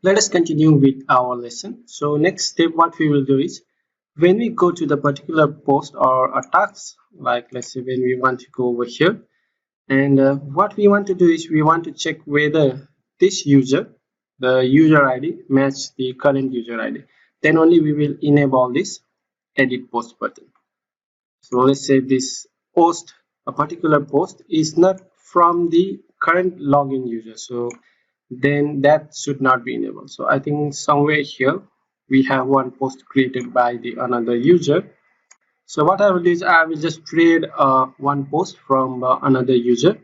Let us continue with our lesson. So next step, what we will do is when we go to the particular post or a task, like let's say when we want to go over here, and what we want to do is we want to check whether this user, the user ID, match the current user ID. Then only we will enable this edit post button. So let's say this post, a particular post is not from the current login user. So then that should not be enabled. So I think somewhere here we have one post created by the another user. So what I will do is I will just create one post from another user.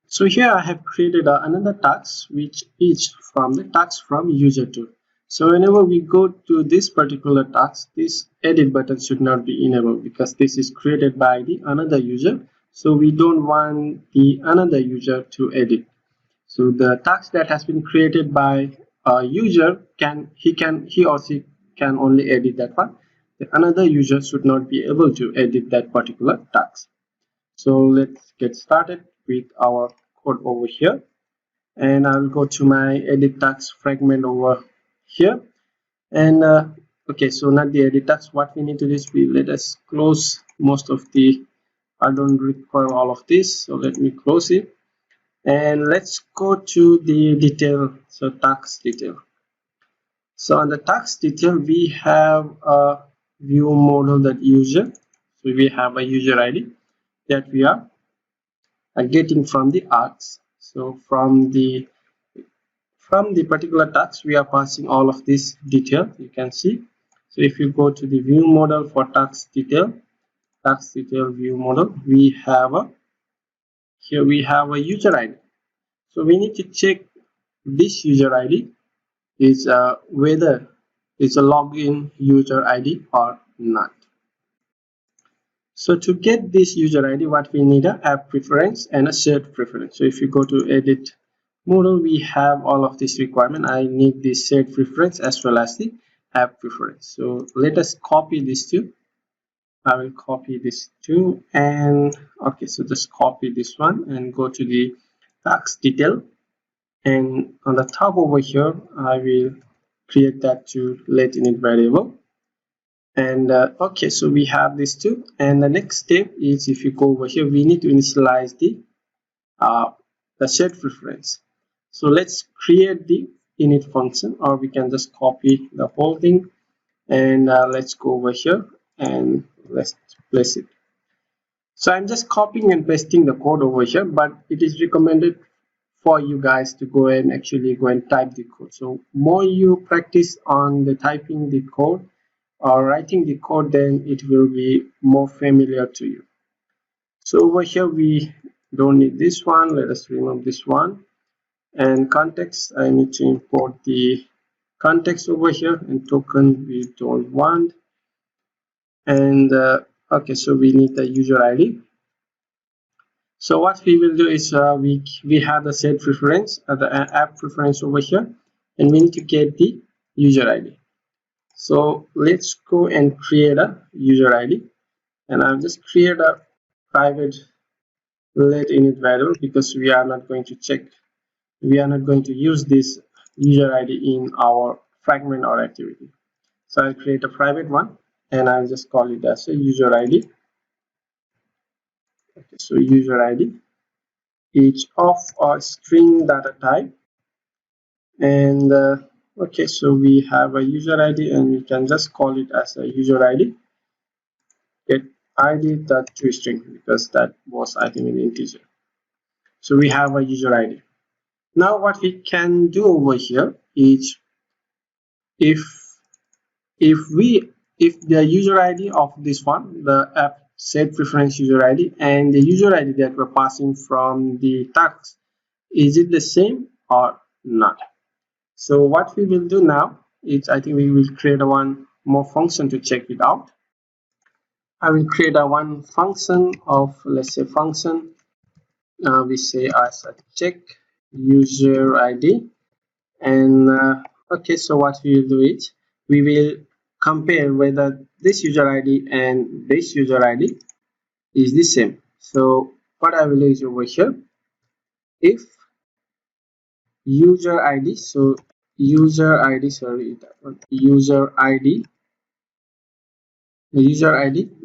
So here I have created another task which is from the task from user 2. So whenever we go to this particular task, this edit button should not be enabled because this is created by the another user. So we don't want the another user to edit. So the task that has been created by a user he or she can only edit that one. The another user should not be able to edit that particular task. So let's get started with our code over here, and I'll go to my edit task fragment over here. And okay, so not the edit task. What we need to do is we let us close most of the. I don't require all of this, so let me close it. And let's go to the detail, so task detail. So on the task detail we have a view model that user, so we have a user ID that we are getting from the args. So from the particular task we are passing all of this detail, you can see. So if you go to the view model for task detail view model, we have a here we have a user ID. So we need to check this user ID is whether it's a login user ID or not. So to get this user ID, what we need a app preference and a shared preference. So if you go to edit model, we have all of this requirement. I need the shared preference as well as the app preference. So let us copy these two. I will copy this two, and okay, so just copy this one and go to the task detail, and on the top over here I will create that to let init variable. And okay, so we have these two, and the next step is if you go over here we need to initialize the shared preference. So let's create the init function, or we can just copy the whole thing, and let's go over here and let's place it. So I'm just copying and pasting the code over here, but it is recommended for you guys to go and actually go and type the code. So more you practice on the typing the code or writing the code, then it will be more familiar to you. So over here we don't need this one, let us remove this one. And context, I need to import the context over here, and token we don't want. And okay, so we need the user ID. So what we will do is we have the set preference, the app preference over here, and we need to get the user ID. So let's go and create a user ID, and I'll just create a private let init variable because we are not going to use this user ID in our fragment or activity. So I'll create a private one, and I'll just call it as a user ID. Okay, so user ID, each of a string data type, and okay, so we have a user ID, and we can just call it as a user ID get id that toString, because that was I think an integer. So we have a user ID. Now what we can do over here is if the user ID of this one, the app set preference user ID, and the user ID that we're passing from the task, is it the same or not? So what we will do now is I think we will create a one more function to check it out. I will create a one function of, let's say, function we say as a check user ID, and okay, so what we will do is we will compare whether this user ID and this user ID is the same. So what I will do is over here, if user ID, so user id, sorry, that one, user id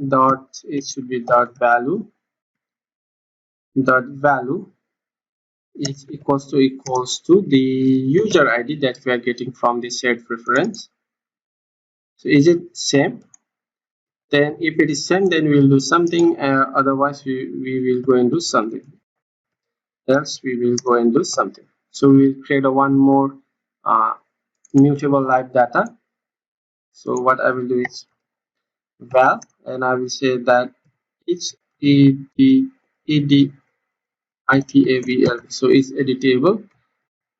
dot, it should be dot value is equals to the user id that we are getting from the shared preference. So is it same? Then if it is same, then we will do something, otherwise we will go and do something else. We will go and do something. So we will create a one more mutable live data. So what I will do is val, and I will say that it's editable, so it's editable,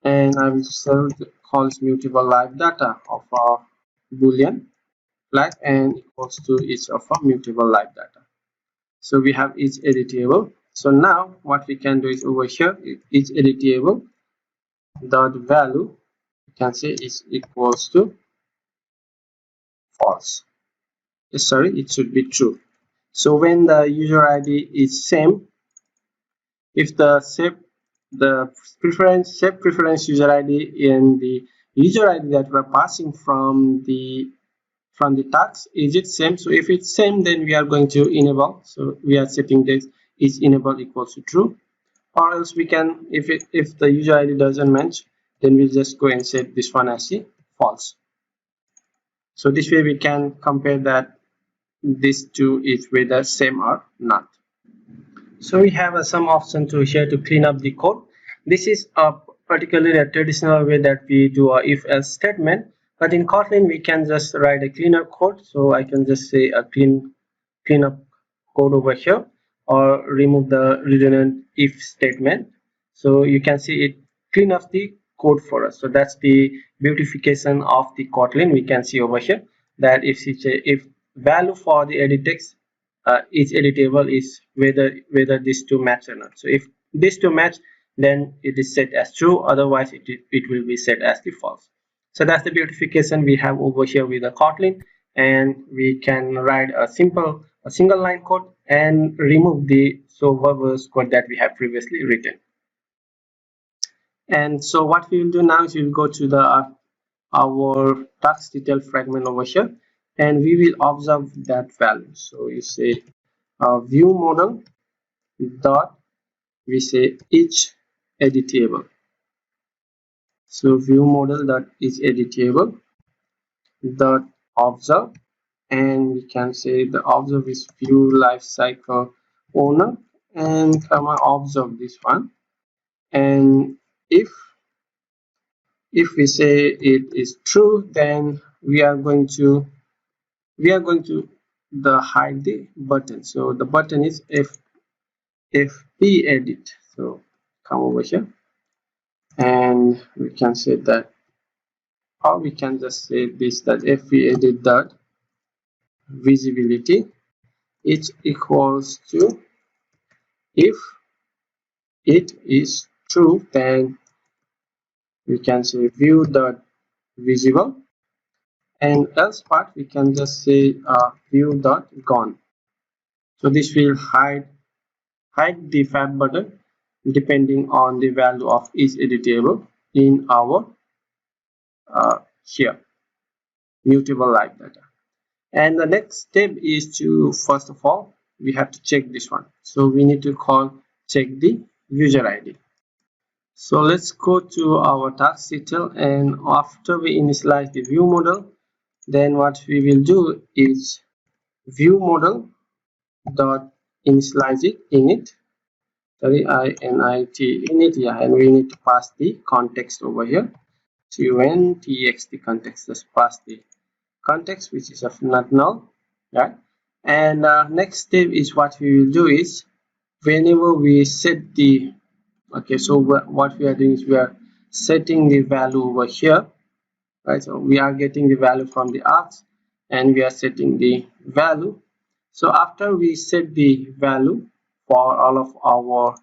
and I will sell the calls mutable live data of our boolean flag and equals to each of our mutable live data. So we have each editable. So now what we can do is over here, each editable dot value, you can say is equals to false. Sorry, it should be true. So when the user id is same, if the shape preference user id and the user id that we're passing from the task, is it same? So if it's same, then we are going to enable. So we are setting this is enable equals to true, or else we can, if the user id doesn't match, then we'll just go and set this one as a false. So this way we can compare that these two is whether same or not. So we have some option to here to clean up the code. This is particularly a traditional way that we do a if else statement, but in Kotlin we can just write a cleaner code. So I can just say a clean up code over here, or remove the redundant if statement. So you can see it clean up the code for us. So that's the beautification of the Kotlin. We can see over here that if value for the edit text is editable is whether these two match or not. So if these two match, then it is set as true, otherwise it will be set as the false. So that's the beautification we have over here with the Kotlin, and we can write a single line code and remove the verbose code that we have previously written. And so what we will do now is we will go to the our task detail fragment over here, and we will observe that value. So you say view model dot, we say each editable. So view model dot each editable dot observe, and we can say the observe is view lifecycle owner, and comma observe this one. And if we say it is true, then we are going to the hide the button. So the button is fp edit. So come over here, and we can say that, or we can just say this, that fp edit dot visibility is equals to, if it is true, then we can say view dot visible, and else part we can just say view dot gone. So this will hide the fab button depending on the value of each editable in our here mutable live data. And the next step is to, first of all, we have to check this one. So we need to check the user id. So let's go to our task detail, and after we initialize the view model, then what we will do is view model dot initialize it init, sorry, init init, yeah, and we need to pass the context over here. Txt context, just pass the context, which is of not null, right? And next step is what we will do is, whenever we set the, okay, so what we are doing is we are setting the value over here, right? So we are getting the value from the args, and we are setting the value. So after we set the value for all of our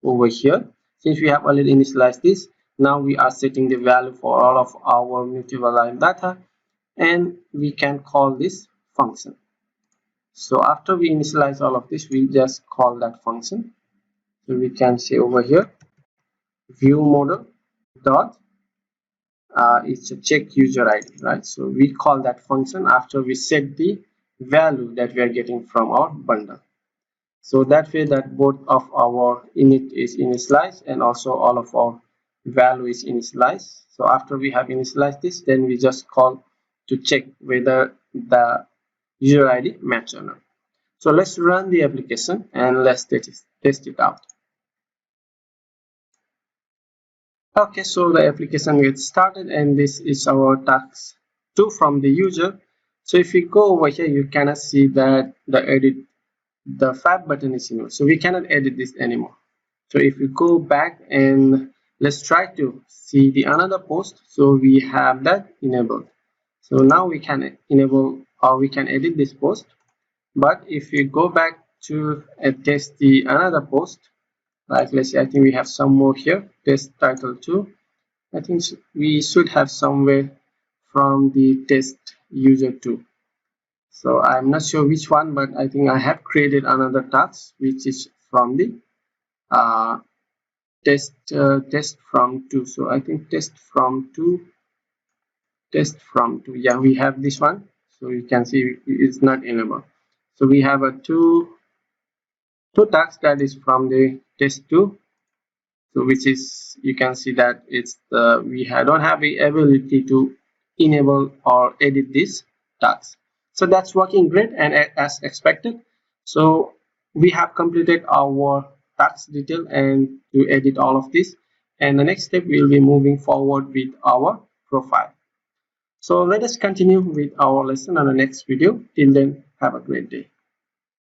over here, since we have already initialized this, now we are setting the value for all of our mutable live data, and we can call this function. So after we initialize all of this, we just call that function. So we can say over here view model dot is to check user ID, right? So we call that function after we set the value that we are getting from our bundle. So that way that both of our init is initialized and also all of our value is initialized. So after we have initialized this, then we just call to check whether the user ID match or not. So let's run the application and let's test it out. Okay, so the application gets started and this is our task 2 from the user. So if you go over here, you cannot see that the 5 button is enabled. So we cannot edit this anymore. So if we go back and let's try to see the another post, so we have that enabled. So now we can enable or we can edit this post. But if you go back to test the another post, like let's say I think we have some more here, test title 2. I think we should have somewhere from the test user 2. So I'm not sure which one, but I think I have created another task which is from the test from 2. So I think test from 2, yeah, we have this one. So you can see it's not enabled. So we have a two tasks that is from the test 2. So which is, you can see that it's we don't have the ability to enable or edit this task. So that's working great and as expected. So we have completed our task detail and to edit all of this, and the next step we'll be moving forward with our profile. So let us continue with our lesson on the next video. Till then, have a great day.